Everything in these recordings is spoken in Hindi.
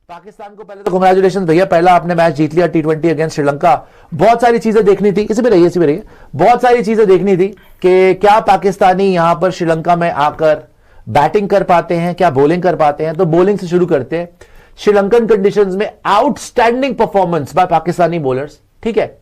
पाकिस्तान को पहले तो कांग्रेचुलेशन भैया, पहला आपने मैच जीत लिया T20 अगेंस्ट श्रीलंका। बहुत सारी चीजें देखनी थी, इसी पे रहिए, बहुत सारी चीजें देखनी थी कि क्या पाकिस्तानी यहां पर श्रीलंका में आकर बैटिंग कर पाते हैं, क्या बॉलिंग कर पाते हैं। तो बॉलिंग से शुरू करते हैं। श्रीलंकन कंडीशंस में outstanding performance by Pakistani bowlers, ठीक है।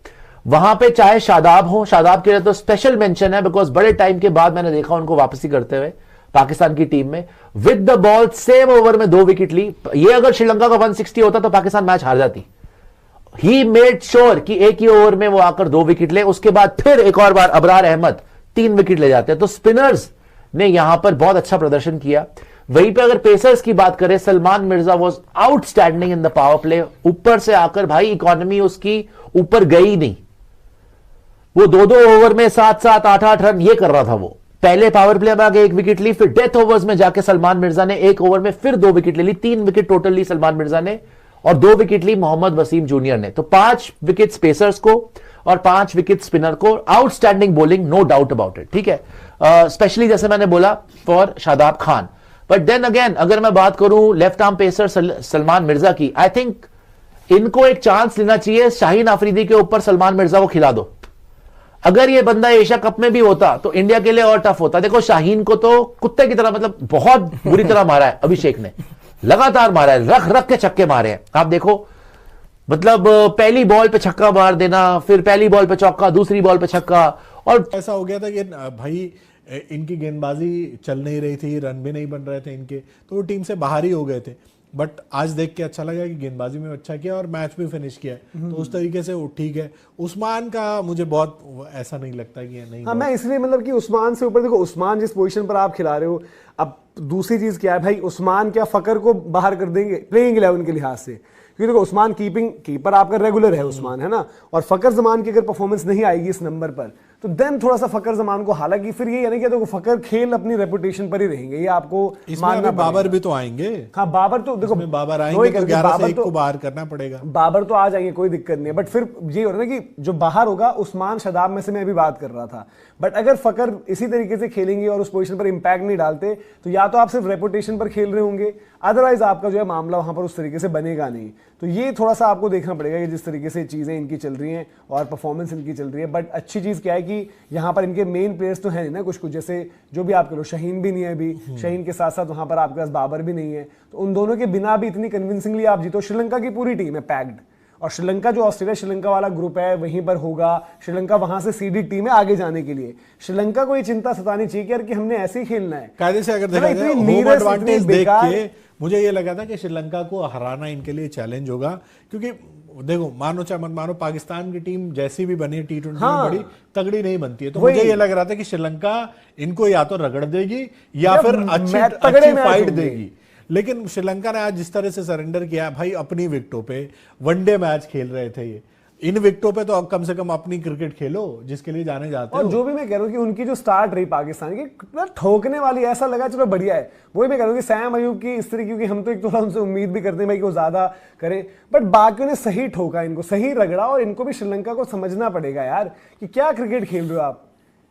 वहां पे चाहे शादाब हो, शादाब के लिए तो स्पेशल मेंशन है बिकॉज बड़े टाइम के बाद मैंने देखा उनको वापसी करते हुए पाकिस्तान की टीम में with the ball same over में 2 विकेट ली। ये अगर श्रीलंका का 160 होता तो पाकिस्तान मैच हार जाती। ही मेड श्योर कि एक ही ओवर में वो आकर 2 विकेट ले, उसके बाद फिर एक और बार अबरार अहमद 3 विकेट ले जाते हैं। तो स्पिनर्स ने यहां पर बहुत अच्छा प्रदर्शन किया। वहीं पे अगर पेसर्स की बात करें, Salman Mirza was outstanding in the power play. ऊपर से आकर भाई इकोनॉमी उसकी ऊपर गई नहीं, वो 2-2 ओवर में 7-7 8-8 रन ये कर रहा था। वो पहले पावर प्ले में आगे 1 विकेट ली, फिर डेथ ओवर्स में जाके सलमान मिर्जा ने 1 ओवर में फिर 2 विकेट ले ली। 3 विकेट टोटल ली सलमान मिर्जा ने और 2 विकेट ली मोहम्मद वसीम जूनियर ने। तो 5 विकेट पेसर्स को और 5 विकेट स्पिनर को। Outstanding bowling, no doubt about it, ठीक है। स्पेशली जैसे मैंने बोला for Shadab Khan. But then again अगर मैं बात करूं left arm pacer Salman Mirza की, आई थिंक इनको एक चांस लेना चाहिए। शाहीन आफरीदी के ऊपर सलमान मिर्जा को खिला दो। अगर ये बंदा एशिया कप में भी होता तो इंडिया के लिए और टफ होता। देखो शाहीन को तो कुत्ते की तरह, मतलब बहुत बुरी तरह मारा है अभिषेक ने, लगातार मारा है, रख रख के छक्के मारे हैं। आप देखो, मतलब पहली बॉल पे छक्का मार देना, फिर पहली बॉल पे चौका, दूसरी बॉल पे छक्का। और ऐसा हो गया था कि भाई इनकी गेंदबाजी चल नहीं रही थी, रन भी नहीं बन रहे थे इनके, तो वो टीम से बाहर ही हो गए थे। बट आज देख के अच्छा लगा कि गेंदबाजी में अच्छा किया और मैच भी फिनिश किया, तो उस तरीके से वो ठीक है। उस्मान का मुझे बहुत ऐसा नहीं लगता कि ये नहीं। हाँ, मैं इसलिए मतलब कि उस्मान से ऊपर देखो, उस्मान जिस पोजीशन पर आप खिला रहे हो, अब दूसरी चीज क्या है भाई, उस्मान क्या फकर को बाहर कर देंगे प्लेइंग 11 के लिहाज से? क्योंकि देखो उस्मान कीपर आपका रेगुलर है उस्मान, है ना, और फकर जमान की अगर परफॉर्मेंस नहीं आएगी इस नंबर पर तो देन थोड़ा सा फकर जमान को, हालांकि फिर ये यानी कि देखो फकर खेल अपनी रेपुटेशन पर ही रहेंगे, ये आपको मानना। बाबर भी तो आएंगे। हाँ, बाबर तो देखो, बाबर आएंगे तो 11 से 1 को बाहर करना पड़ेगा। बाबर तो आ जाएंगे, कोई दिक्कत नहीं है। बट फिर ये हो रहा है कि जो बाहर होगा उस्मान शादाब में से मैं अभी बात कर रहा था। बट अगर फकर इसी तरीके से खेलेंगे और उस पोजीशन पर इंपैक्ट नहीं डालते तो या तो आप सिर्फ रेपुटेशन पर खेल रहे होंगे, अदरवाइज आपका जो है मामला वहां पर उस तरीके से बनेगा नहीं। तो ये थोड़ा सा आपको देखना पड़ेगा कि जिस तरीके से चीजें इनकी चल रही हैं और परफॉर्मेंस इनकी चल रही है। बट अच्छी चीज क्या है कि यहाँ पर इनके मेन प्लेयर्स तो हैं नहीं ना, कुछ कुछ जैसे जो भी आप करो, शाहीन भी नहीं है अभी, शाहीन के साथ साथ वहां पर आपके पास बाबर भी नहीं है। तो उन दोनों के बिना भी इतनी कन्विंसिंगली आप जीतो। श्रीलंका की पूरी टीम है पैक्ड, और श्रीलंका जो ऑस्ट्रेलिया श्रीलंका वाला ग्रुप है वहीं पर होगा। श्रीलंका वहां से सीडेड टीम है आगे जाने के लिए। श्रीलंका को ये चिंता सतानी चाहिए कि यार कि हमने ऐसे ही खेलना है। कायदे से अगर देखा जाए होम एडवांटेज देख के मुझे ये लगा था कि श्रीलंका को हराना इनके लिए चैलेंज होगा, क्योंकि देखो मानो चाहे मत मानो पाकिस्तान की टीम जैसी भी बनी T20 में बड़ी तगड़ी नहीं बनती है। तो मुझे ये लग रहा था कि श्रीलंका इनको या तो रगड़ देगी या फिर अच्छी फाइट देगी। लेकिन श्रीलंका ने आज जिस तरह से सरेंडर किया भाई, अपनी विकेटों पे वनडे मैच खेल रहे थे ये, इन विकेटों पे तो अब कम से कम अपनी क्रिकेट खेलो जिसके लिए जाने जाते और जो भी मैं कह रहा हूँ कि उनकी जो स्टार्ट रही पाकिस्तान की ठोकने वाली, ऐसा लगा चलो बढ़िया है। वही मैं कह रहा हूँ कि सैम अयूब की इस तरीके, क्योंकि हम तो एक थोड़ा उनसे उम्मीद भी करते हैं भाई कि वो ज्यादा करे, बट बाकियों ने सही ठोका, इनको सही रगड़ा। और इनको भी श्रीलंका को समझना पड़ेगा यार कि क्या क्रिकेट खेल रहे हो आप।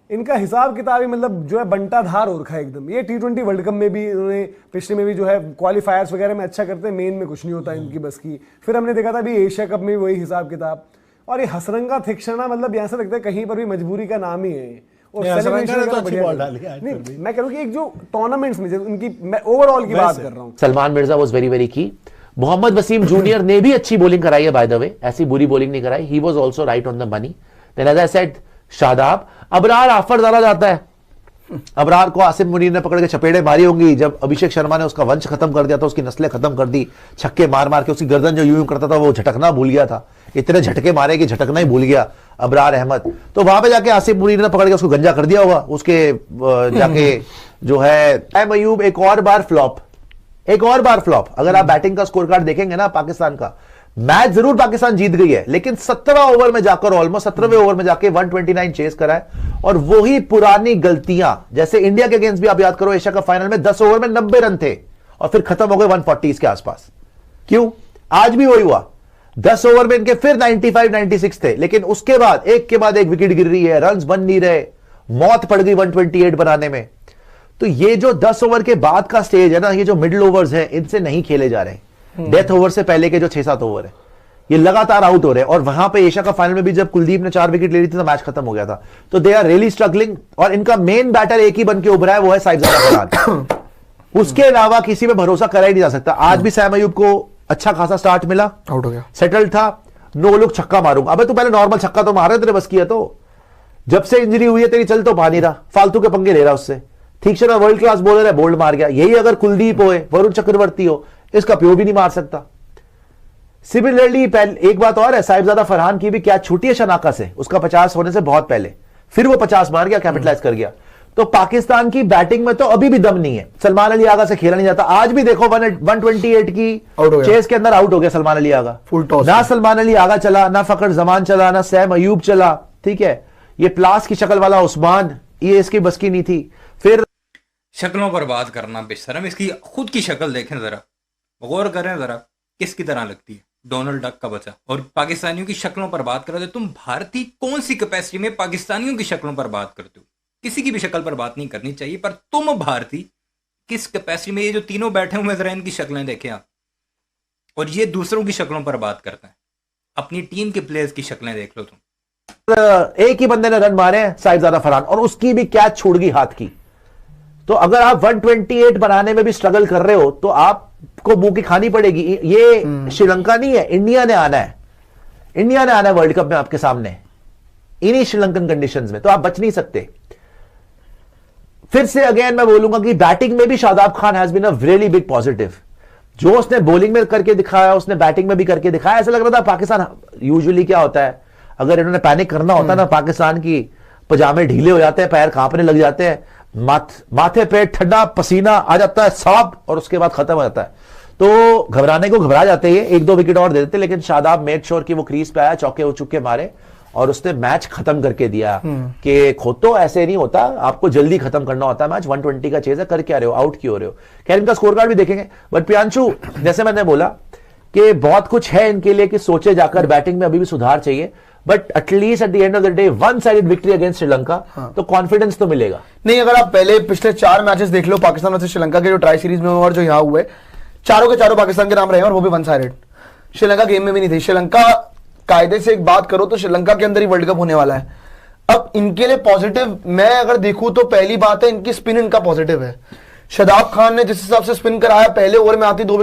इनका हिसाब किताब ही मतलब जो है बंटाधार हो रखा है एकदम। ये T20 वर्ल्ड कप में भी इन्होंने, पिछले में भी जो है क्वालिफायर्स वगैरह में अच्छा करते हैं, मेन में कुछ नहीं होता इनकी बस की। फिर हमने देखा था अभी एशिया कप में भी वही हिसाब किताब। और ये हसरंगा थिक्सना, मतलब ऐसा लगता है कहीं पर भी मजबूरी का नाम ही है। और तो अच्छी बॉल डाली नहीं, मैं कह रहा हूं कि एक जो टूर्नामेंट्स में उनकी, मैं ओवरऑल की बात कर रहा हूं। Salman Mirza was very very की। मोहम्मद वसीम जूनियर ने भी अच्छी बॉलिंग कराई है बाय द वे, ऐसी बुरी बॉलिंग नहीं कराई। He was also right on the money. Then as I said Shadab, Abrar offer डाला जाता है। अबरार को आसिफ मुनीर ने पकड़ के चपेड़े मारी होंगी जब अभिषेक शर्मा ने उसका वंश खत्म कर दिया था, उसकी नस्लें खत्म कर दी, छक्के मार मार के। उसकी गर्दन जो यूं करता था वो झटकना भूल गया था, इतने झटके मारे कि झटकना ही भूल गया अबरार अहमद। तो वहां पे जाके आसिफ मुनीर ने पकड़ के उसको गंजा कर दिया होगा। उसके जाके जो है सैम अयूब एक और बार फ्लॉप। अगर आप बैटिंग का स्कोर कार्ड देखेंगे ना पाकिस्तान का, मैच जरूर पाकिस्तान जीत गई है, लेकिन 17 ओवर में जाकर, ऑलमोस्ट 17वें ओवर में जाके 129 चेस करा है। और वही पुरानी गलतियां, जैसे इंडिया के अगेंस्ट भी आप याद करो, एशिया कप फाइनल में 10 ओवर में 90 रन थे और फिर खत्म हो गए 140 के आसपास। क्यों? आज भी वही हुआ। 10 ओवर में इनके फिर 95 96 थे, लेकिन उसके बाद एक विकेट गिर रही है, रन बन नहीं रहे, मौत पड़ गई 128 बनाने में। तो ये जो 10 ओवर के बाद का स्टेज है ना, ये जो मिडिल ओवर्स हैं, इनसे नहीं खेले जा रहे। डेथ ओवर से पहले के जो 6-7 ओवर है, ये लगातार आउट हो रहे हैं। और वहां पे एशिया का फाइनल में भी जब कुलदीप ने 4 विकेट ले ली थी तो मैच खत्म हो गया था। तो दे आर रियली स्ट्रगलिंग, और इनका मेन बैटर एक ही बन के उभरा है, वो है साहिबजादा फरहान। उसके अलावा किसी पे भरोसा करा ही नहीं जा सकता। आज भी सैम अयूब को अच्छा खासा स्टार्ट मिला, आउट हो गया, सेटल था, 9 लोग छक्का मारूंगा। अबे तू पहले नॉर्मल छक्का तो मारे, तेरे बस किया तो। जब से इंजरी हुई है तेरी चल तो पा नहीं रहा, फालतू के पंगे ले रहा उससे। ठीक से ना वर्ल्ड क्लास बॉलर है, बोल्ड मार गया। यही अगर कुलदीप हो, वरुण चक्रवर्ती हो, इसका प्यो भी नहीं मार सकता। सिमिलरली एक बात और है, साहिबजादा फरहान की भी क्या छूटी है शनाका से, उसका 50 होने से बहुत पहले, फिर वो 50 मार गया, कैपिटलाइज कर गया। तो पाकिस्तान की बैटिंग में तो अभी भी दम नहीं है। सलमान अली आगा से खेला नहीं जाता। आज भी देखो 128 की चेस के अंदर आउट हो गया सलमान अली आगा, फुल टॉस। ना सलमान अली आगा चला, ना फखर जमान चला, ना सैम अयूब चला। ठीक है, ये प्लास की शक्ल वाला उस्मान, ये इसकी बस की नहीं थी। फिर शक्लों पर बात करना बेशरम, इसकी खुद की शक्ल देखें जरा, गौर करें जरा, किसकी तरह लगती है, डोनाल्ड डक का बच्चा। और पाकिस्तानियों की शक्लों पर बात कर रहे थे। तुम भारतीय कौन सी कैपेसिटी में पाकिस्तानियों की शक्लों पर बात करते हो? किसी की भी शक्ल पर बात नहीं करनी चाहिए, पर तुम भारतीय किस कैपेसिटी में, ये जो तीनों बैठे हुए जरा इनकी शक्लें देखें आप, और ये दूसरों की शक्लों पर बात करते हैं। अपनी टीम के प्लेयर्स की शक्लें देख लो तुम। एक ही बंदे ने रन मारे हैं, साहिबजादा फरहान, और उसकी भी कैच छूट गई हाथ की। तो अगर आप 128 बनाने में भी स्ट्रगल कर रहे हो तो आपको मुंह की खानी पड़ेगी। ये श्रीलंका नहीं है, इंडिया ने आना है। इंडिया ने आना है वर्ल्ड कप में आपके सामने, इन्हीं श्रीलंकन कंडीशंस में, तो आप बच नहीं सकते। फिर से अगेन मैं बोलूंगा कि बैटिंग में भी Shadab Khan has been a really big positive. जो उसने बॉलिंग में करके दिखाया, उसने बैटिंग में भी करके दिखाया। ऐसा लग रहा था पाकिस्तान, यूजुअली क्या होता है, अगर इन्होंने पैनिक करना होता ना, पाकिस्तान की पजामे ढीले हो जाते हैं, पैर कांपने लग जाते हैं, माथे पे ठंडा पसीना आ जाता है साफ, और उसके बाद खत्म हो जाता है। तो घबराने को घबरा जाते हैं, 1-2 विकेट और दे देते, लेकिन शादाब मेक श्योर कि वो क्रीज पे आया, चौके चुक्के मारे, और उसने मैच खत्म करके दिया। कि खुद तो ऐसे नहीं होता, आपको जल्दी खत्म करना होता है मैच। 120 का चेज है, कर क्या रहे हो, आउट क्यों हो रहे हो। खैर इनका स्कोर कार्ड भी देखेंगे, बट प्रियांशु जैसे मैंने बोला कि बहुत कुछ है इनके लिए कि सोचे जाकर, बैटिंग में अभी भी सुधार चाहिए, but at least at the end of the day 1 sided victory against Sri Lanka, तो कॉन्फिडेंस तो मिलेगा। नहीं, अगर आप पहले पिछले 4 मैचेस देख लो पाकिस्तान वर्सेस श्रीलंका के, जो ट्राई सीरीज में और जो यहाँ हुए, चारों के चारों पाकिस्तान के नाम रहे, और वो भी 1 साइडेड। श्रीलंका गेम में भी नहीं थी। श्रीलंका कायदे से एक बात करो तो श्रीलंका के अंदर ही वर्ल्ड कप होने वाला है। अब इनके लिए पॉजिटिव मैं अगर देखूं तो पहली बात है, इनकी स्पिन इनका पॉजिटिव है। शादाब खान ने जिस हिसाब से स्पिन कराया, पहले ओवर में आती 2 विकेट